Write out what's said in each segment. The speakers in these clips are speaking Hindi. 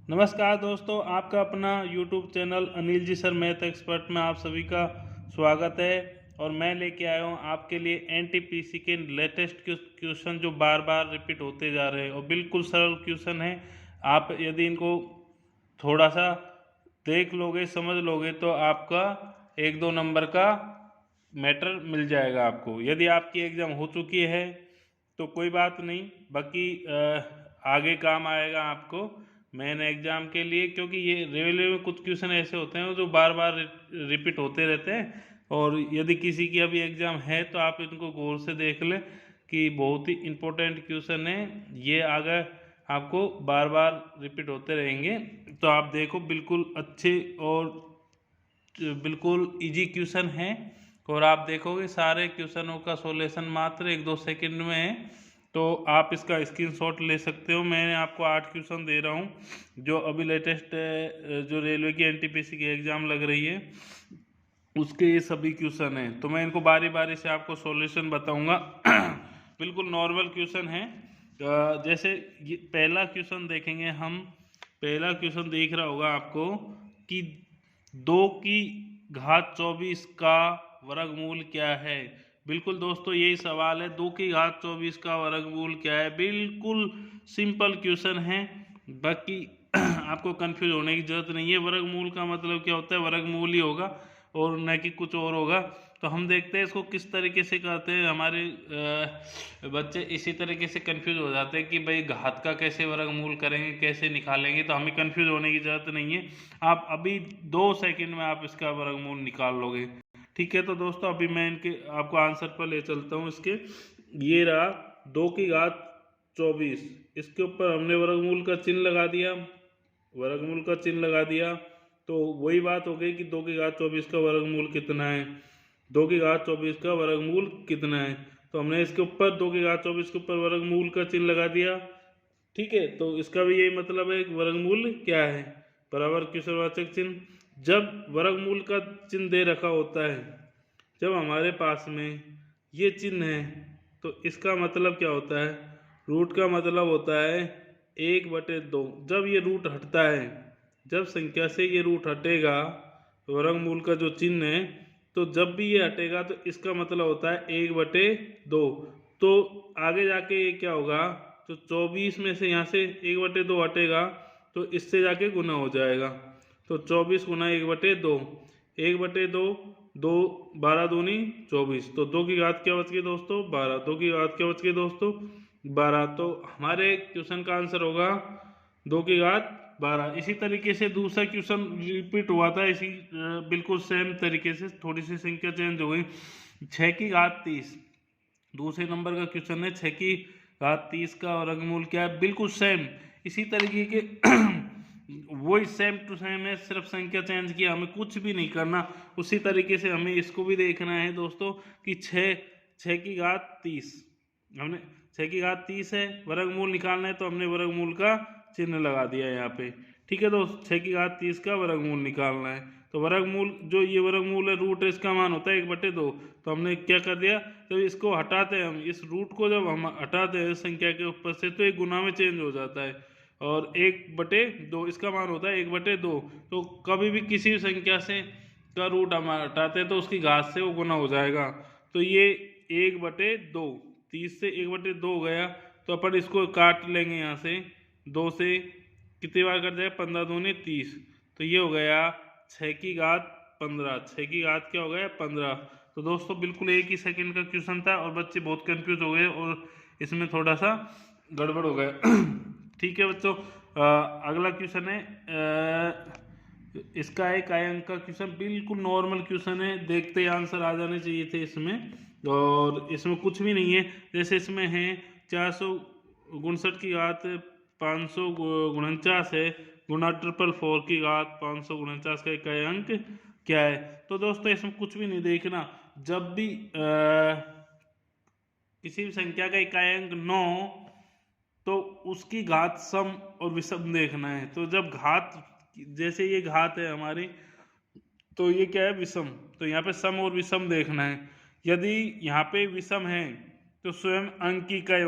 नमस्कार दोस्तों, आपका अपना YouTube channel Anil ji sir math expert में आप सभी का स्वागत है। और मैं लेके आया हूँ आपके लिए एनटीपीसी के लेटेस्ट क्वेश्चन जो बार बार रिपीट होते जा रहे हैं और बिल्कुल सरल क्वेश्चन है। आप यदि इनको थोड़ा सा देख लोगे, समझ लोगे तो आपका 1-2 नंबर का मैटर मिल जाएगा आपको। यदि आपकी एग्ज़ाम हो चुकी है तो कोई बात नहीं, बाकी आगे काम आएगा आपको मेन एग्ज़ाम के लिए, क्योंकि ये रेलवे में कुछ क्वेश्चन ऐसे होते हैं जो बार बार रिपीट होते रहते हैं। और यदि किसी की अभी एग्ज़ाम है तो आप इनको गौर से देख लें कि बहुत ही इम्पोर्टेंट क्वेश्चन है ये, आगे आपको बार बार रिपीट होते रहेंगे। तो आप देखो, बिल्कुल अच्छे और बिल्कुल इजी क्वेश्चन है और आप देखोगे सारे क्वेश्चनों का सॉल्यूशन मात्र 1-2 सेकंड में है। तो आप इसका स्क्रीनशॉट ले सकते हो। मैंने आपको 8 क्वेश्चन दे रहा हूँ जो अभी लेटेस्ट जो रेलवे की एनटीपीसी की एग्ज़ाम लग रही है उसके ये सभी क्वेश्चन हैं। तो मैं इनको बारी बारी से आपको सॉल्यूशन बताऊंगा। बिल्कुल नॉर्मल क्वेश्चन है। जैसे ये पहला क्वेश्चन देखेंगे हम। पहला क्वेश्चन देख रहा होगा आपको कि 2 की घात 24 का वर्गमूल क्या है। बिल्कुल दोस्तों, यही सवाल है, 2 की घात 24 का वर्गमूल क्या है। बिल्कुल सिंपल क्वेश्चन है, बाकी आपको कंफ्यूज होने की जरूरत नहीं है। वर्गमूल का मतलब क्या होता है, वर्गमूल ही होगा और न कि कुछ और होगा। तो हम देखते हैं इसको किस तरीके से करते हैं। हमारे बच्चे इसी तरीके से कंफ्यूज हो जाते हैं कि भाई घात का कैसे वर्गमूल करेंगे, कैसे निकालेंगे। तो हमें कंफ्यूज होने की ज़रूरत नहीं है, आप अभी 2 सेकंड में आप इसका वर्गमूल निकाल लोगे। ठीक है, तो दोस्तों अभी मैं इनके आपको आंसर पर ले चलता हूँ इसके। ये रहा 2 की घात 24, इसके ऊपर हमने वर्गमूल का चिन्ह लगा दिया, वर्गमूल का चिन्ह लगा दिया। तो वही बात हो गई कि 2 की घात 24 का वर्गमूल कितना है, 2 की घात 24 का वर्गमूल कितना है। तो हमने इसके ऊपर 2 की घात 24 के ऊपर वर्गमूल का चिन्ह लगा दिया। ठीक है, तो इसका भी यही मतलब है कि वर्गमूल क्या है, बराबर क्वेश्चनवाचक चिन्ह। जब वर्गमूल का चिन्ह दे रखा होता है, जब हमारे पास में ये चिन्ह है, तो इसका मतलब क्या होता है, रूट का मतलब होता है 1/2। जब ये रूट हटता है, जब संख्या से ये रूट हटेगा वर्गमूल का जो चिन्ह है, तो जब भी ये हटेगा तो इसका मतलब होता है 1/2। तो आगे जाके ये क्या होगा, तो 24 में से यहाँ से 1/2 हटेगा तो इससे जाके गुना हो जाएगा। तो 24 गुना 1/2, 1/2 2 12 दूनी 24। तो 2 की घात क्या बच गई दोस्तों, 12। 2 की घात क्या बच गई दोस्तों, 12। तो हमारे क्वेश्चन का आंसर होगा 2 की घात 12। इसी तरीके से दूसरा क्वेश्चन रिपीट हुआ था, इसी बिल्कुल सेम तरीके से, थोड़ी सी संख्या चेंज हो गई। 6 की घात 30 दूसरे नंबर का क्वेश्चन है। 6 की घात 30 का वर्गमूल क्या है, बिल्कुल सेम इसी तरीके के वही सेम टू सेम है, सिर्फ संख्या चेंज किया, हमें कुछ भी नहीं करना। उसी तरीके से हमें इसको भी देखना है दोस्तों कि 6 की घात 30, हमने 6 की घात 30 है, वर्गमूल निकालना है तो हमने वर्गमूल का चिन्ह लगा दिया यहाँ पे। ठीक है दोस्त, 6 की घात 30 का वर्गमूल निकालना है। तो वर्गमूल, जो ये वर्गमूल है, रूट है, इसका मान होता है 1/2। तो हमने क्या कर दिया, जब इसको हटाते हैं हम, इस रूट को जब हम हटाते हैं संख्या के ऊपर से, तो एक गुना में चेंज हो जाता है और 1/2 इसका मान होता है 1/2। तो कभी भी किसी भी संख्या से का रूट हम हटाते हैं तो उसकी घात से वो गुना हो जाएगा। तो ये 1/2, 30 से 1/2 हो गया। तो अपन इसको काट लेंगे यहाँ से, 2 से कितनी बार कट जाएगा, 15 दूनी 30। तो ये हो गया 6 की घात 15। 6 की घात क्या हो गया, 15। तो दोस्तों बिल्कुल एक ही सेकंड का क्वेश्चन था और बच्चे बहुत कंफ्यूज हो गए और इसमें थोड़ा सा गड़बड़ हो गया। ठीक है बच्चों, अगला क्वेश्चन है, इसका एक आए अंक का क्वेश्चन, बिल्कुल नॉर्मल क्वेश्चन है, देखते ही आंसर आ जाने चाहिए थे इसमें। और इसमें कुछ भी नहीं है। जैसे इसमें है 459 की घात 549 है, गुना 444 की घात 549 का इकाई अंक क्या है। तो दोस्तों इसमें कुछ भी नहीं देखना। जब भी किसी भी संख्या का इकाई अंक 9 तो उसकी घात सम और विषम देखना है। तो जब घात, जैसे ये घात है हमारी, तो ये क्या है, विषम। तो यहाँ पे सम और विषम देखना है। यदि यहाँ पे विषम है तो स्वयं अंक की इकाई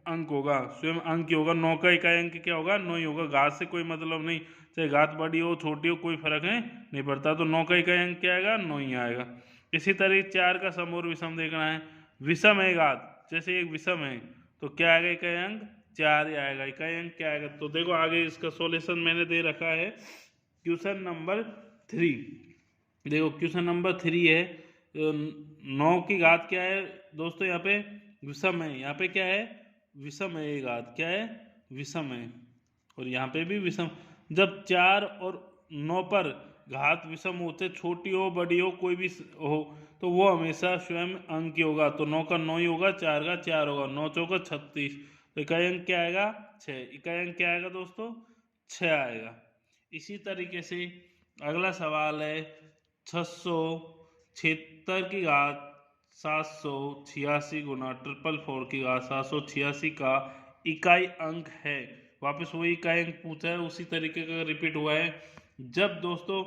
अंक होगा, स्वयं अंक ही होगा। 9 का इकाई अंक क्या होगा? 9 ही होगा। घात से कोई मतलब नहीं, चाहे घात बड़ी हो छोटी हो कोई फर्क नहीं पड़ता। तो 9 का इकाई अंक क्या आएगा? 9 ही आएगा। इसी तरह 4 का सम और विषम देखना है। विषम है घात, जैसे एक विषम है तो क्या आएगा? इकाई अंक 4 ही आएगा। इकाई अंक क्या आएगा? तो देखो आगे इसका सॉल्यूशन मैंने दे रखा है क्वेश्चन नंबर 3। देखो क्वेश्चन नंबर 3 है, 9 की घात क्या है दोस्तों? यहाँ पे विषम है, यहाँ पे क्या है? विषम है। ये घात क्या है? विषम है। और यहाँ पे भी विषम। जब 4 और 9 पर घात विषम होते, छोटी हो बड़ी हो कोई भी हो, तो वो हमेशा स्वयं अंक ही होगा। तो 9 का 9 ही होगा, 4 का 4 होगा, 9 चौका 36। तो इकाई अंक क्या आएगा? 6। इकाई अंक क्या आएगा दोस्तों? 6 आएगा। इसी तरीके से अगला सवाल है 676 की घात 786 गुना 444 की घात 786 का इकाई अंक है। वापस वही इकाई अंक पूछा है, उसी तरीके का रिपीट हुआ है। जब दोस्तों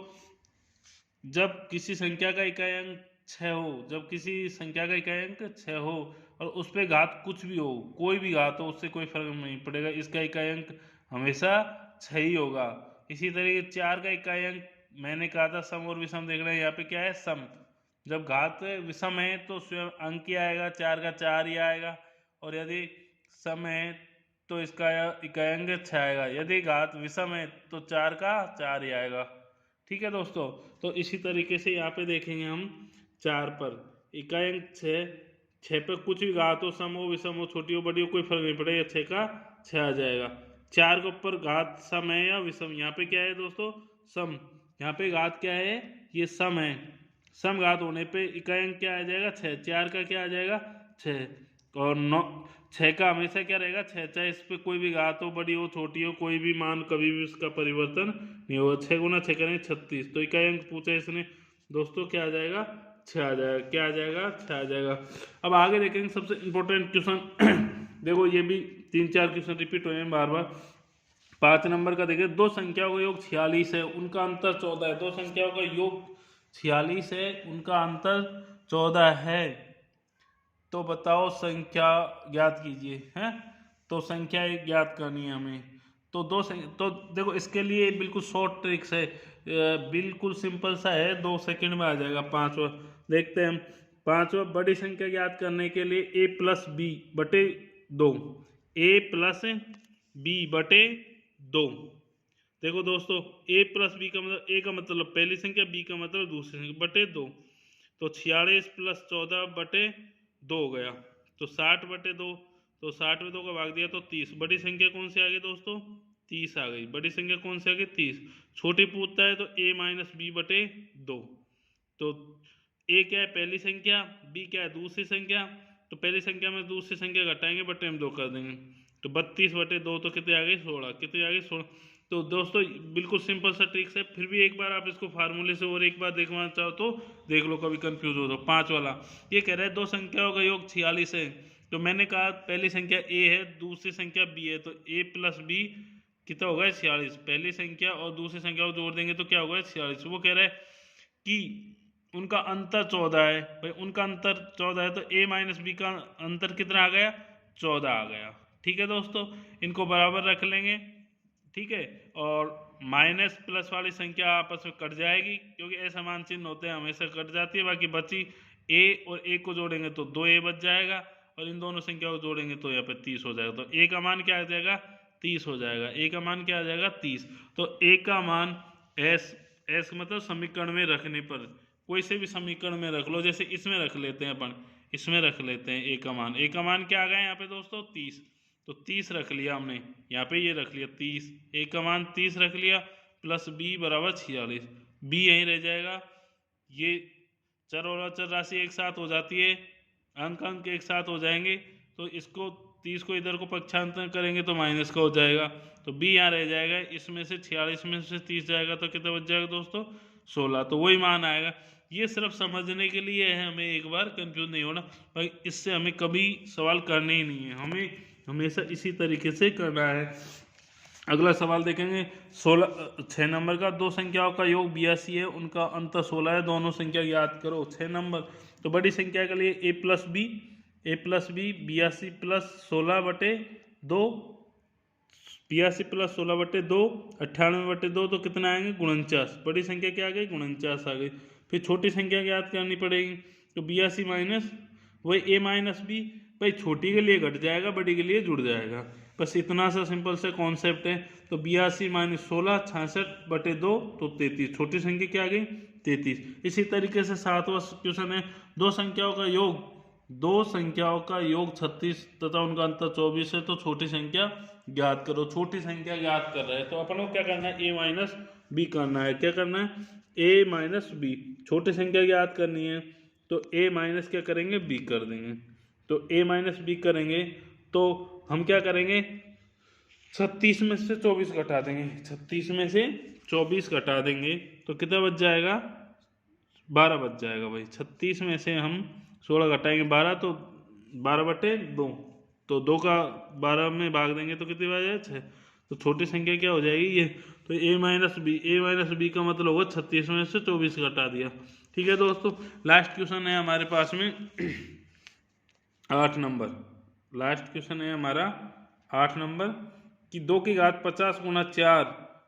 जब किसी संख्या का इकाई अंक 6 हो, जब किसी संख्या का इकाई अंक 6 हो और उस पे घात कुछ भी हो, कोई भी घात हो, उससे कोई फर्क नहीं पड़ेगा, इसका इकाई अंक हमेशा 6 ही होगा। इसी तरीके 4 का इकाई अंक मैंने कहा था सम और विषम देखना है। यहाँ पे क्या है? सम। जब घात विषम है तो स्वयं अंक ही आएगा, 4 का 4 ही आएगा। और यदि सम है तो इसका इकाई अंक 6 आएगा। यदि घात विषम है तो 4 का 4 ही आएगा। ठीक है दोस्तों, तो इसी तरीके से यहाँ पे देखेंगे हम 4 पर इकाई अंक 6 पर कुछ भी घात हो, सम हो विषम हो, छोटी हो बड़ी हो कोई फर्क नहीं पड़ेगा, 6 का 6 आ जाएगा। 4 के ऊपर घात सम है या विषम? यहाँ पे क्या है दोस्तों? सम। यहाँ पे घात क्या है? ये सम है। सम घात होने पे इकाई अंक क्या आ जाएगा? 6। 4 का क्या आ जाएगा? 6। और 9 6 का हमेशा क्या रहेगा? 6। चाहे इस पे कोई भी घात हो, बड़ी हो छोटी हो, कोई भी मान कभी भी उसका परिवर्तन नहीं होगा। 6 गुना 6 करेंगे 36। तो इकाई अंक पूछा इसने दोस्तों, क्या आ जाएगा? 6 आ जाएगा। क्या आ जाएगा? 6 आ जाएगा। अब आगे देखेंगे सबसे इंपॉर्टेंट क्वेश्चन। देखो ये भी 3-4 क्वेश्चन रिपीट हुए हैं बार बार। 5 नंबर का देखिए, दो संख्याओं का योग 46 है, उनका अंतर 14 है। दो संख्याओं का योग 46 है, उनका अंतर 14 है, तो बताओ संख्या ज्ञात कीजिए। हैं, तो संख्या एक ज्ञात करनी है हमें। तो तो देखो इसके लिए बिल्कुल शॉर्ट ट्रिक्स है, बिल्कुल सिंपल सा है, 2 सेकंड में आ जाएगा। पांचवा देखते हैं हम। पांचवा बड़ी संख्या ज्ञात करने के लिए a प्लस बी बटे 2, a प्लस बी बटे 2। देखो दोस्तों a प्लस बी का मतलब, a का मतलब पहली संख्या, b का मतलब दूसरी संख्या, बटे 2। तो 46 प्लस 14 बटे 2 हो गया, तो 60 बटे 2। तो 60 में 2 का भाग दिया तो 30। बड़ी संख्या कौन सी आ गई दोस्तों? 30 आ गई। बड़ी संख्या कौन सी आ गई? 30। छोटी पूछता है तो a माइनस बी बटे 2। तो a क्या है? पहली संख्या। b क्या है? दूसरी संख्या। तो पहली संख्या में दूसरी संख्या घटाएंगे, बटे हम 2 कर देंगे। तो 32 बटे 2 तो कितने आ गई? 16। कितने आ गई? 16। तो दोस्तों बिल्कुल सिंपल सा ट्रिक्स है। फिर भी एक बार आप इसको फार्मूले से और एक बार देखना चाहो तो देख लो, कभी कंफ्यूज हो तो। 5 वाला ये कह रहा है दो संख्याओं का योग 46 है। तो मैंने कहा पहली संख्या a है, दूसरी संख्या b है, तो a प्लस b कितना होगा? 46। पहली संख्या और दूसरी संख्या को जोड़ देंगे तो क्या होगा? 46। वो कह रहा है कि उनका अंतर 14 है। भाई उनका अंतर 14 है तो a माइनस बी का अंतर कितना आ गया? 14 आ गया। ठीक है दोस्तों, इनको बराबर रख लेंगे। ठीक है, और माइनस प्लस वाली संख्या आपस में कट जाएगी, क्योंकि असमान चिन्ह होते हैं, हमेशा कट जाती है। बाकी बची a और a को जोड़ेंगे तो 2a बच जाएगा, और इन दोनों संख्याओं को जोड़ेंगे तो यहाँ पे 30 हो जाएगा। तो a का मान क्या आ जाएगा? 30 हो जाएगा। a का मान क्या आ जाएगा? 30। तो a का मान s मतलब समीकरण में रखने पर, कोई से भी समीकरण में रख लो, जैसे इसमें रख लेते हैं अपन, इसमें रख लेते हैं a का मान। a का मान क्या आ गया यहाँ पे दोस्तों? 30। तो 30 रख लिया हमने, यहाँ पे ये रख लिया 30। a का मान 30 रख लिया, प्लस b बराबर 46। b यहीं रह जाएगा। ये चर और अचर राशि एक साथ हो जाती है, अंक एक साथ हो जाएंगे, तो इसको 30 को इधर को पक्षांतर करेंगे तो माइनस का हो जाएगा। तो b यहाँ रह जाएगा, इसमें से 46 में से 30 जाएगा तो कितना बच जाएगा दोस्तों? 16। तो वही मान आएगा। ये सिर्फ समझने के लिए है, हमें एक बार कंफ्यूज नहीं होना भाई, इससे हमें कभी सवाल करने ही नहीं है, हमें हमेशा इसी तरीके से करना है। अगला सवाल देखेंगे 6 नंबर का, दो संख्याओं का योग 82 है, उनका अंतर 16 है, दोनों संख्या याद करो। 6 नंबर, तो बड़ी संख्या के लिए a plus B A plus B 82+16/2, 82+16/2, 98/2, तो कितना आएंगे 49। बड़ी संख्या क्या आ गई 49 आ गई। फिर छोटी संख्या याद करनी पड़ेगी, तो 82 माइनस वही ए माइनस बी, भाई छोटी के लिए घट जाएगा, बड़ी के लिए जुड़ जाएगा। बस इतना सा सिंपल से कॉन्सेप्ट है। तो 82 माइनस 16 66/2, तो 33। छोटी संख्या क्या आ गई 33। इसी तरीके से 7वां क्वेश्चन है, दो संख्याओं का योग 36 तथा उनका अंतर 24 है, तो छोटी संख्या ज्ञात करो। छोटी संख्या ज्ञात कर रहे हैं तो अपन को क्या करना है, ए माइनस बी करना है। क्या करना है, ए माइनस बी। छोटी संख्या ज्ञात करनी है तो ए माइनस क्या करेंगे बी कर देंगे। तो ए माइनस बी करेंगे तो हम क्या करेंगे, 36 में से 24 घटा देंगे। 36 में से 24 घटा देंगे तो कितना बच जाएगा, 12 बच जाएगा भाई। 36 में से हम 16 घटाएंगे 12, तो 12/2, तो 2 का 12 में भाग देंगे तो कितनी बार जाए 6। तो छोटी संख्या क्या हो जाएगी ये, तो ए माइनस बी का मतलब होगा 36 में से 24 घटा दिया। ठीक है दोस्तों, लास्ट क्वेश्चन है हमारे पास में 8 नंबर। लास्ट क्वेश्चन है हमारा 8 नंबर कि 2 की घात 50 गुणा 4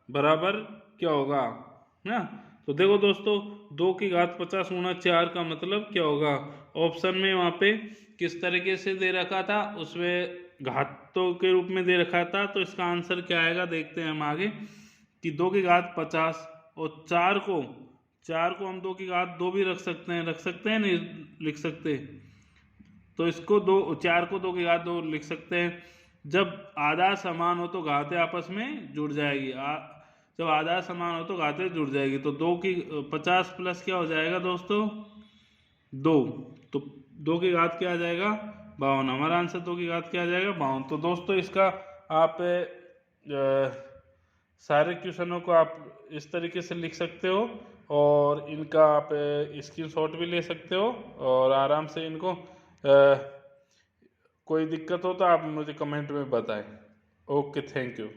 बराबर क्या होगा ना। तो देखो दोस्तों, 2 की घात 50 गुणा 4 का मतलब क्या होगा। ऑप्शन में वहाँ पे किस तरीके से दे रखा था, उसमें घातों के रूप में दे रखा था, तो इसका आंसर क्या आएगा देखते हैं हम आगे। कि 2 की घात 50 और 4 को हम 2 की घात 2 भी रख सकते हैं नहीं लिख सकते, तो इसको 4 को 2 की घात 2 लिख सकते हैं। जब आधा समान हो तो घातें आपस में जुड़ जाएगी, जब आधा समान हो तो घातें जुड़ जाएगी। तो 2 की 50 प्लस क्या हो जाएगा दोस्तों 2, तो 2 की घात क्या आ जाएगा 52। हमारा आंसर 2 की घात क्या आ जाएगा 52। तो दोस्तों इसका आप सारे क्वेश्चनों को आप इस तरीके से लिख सकते हो और इनका आप स्क्रीनशॉट भी ले सकते हो और आराम से इनको कोई दिक्कत हो तो आप मुझे कमेंट में बताएं। Okay, thank you.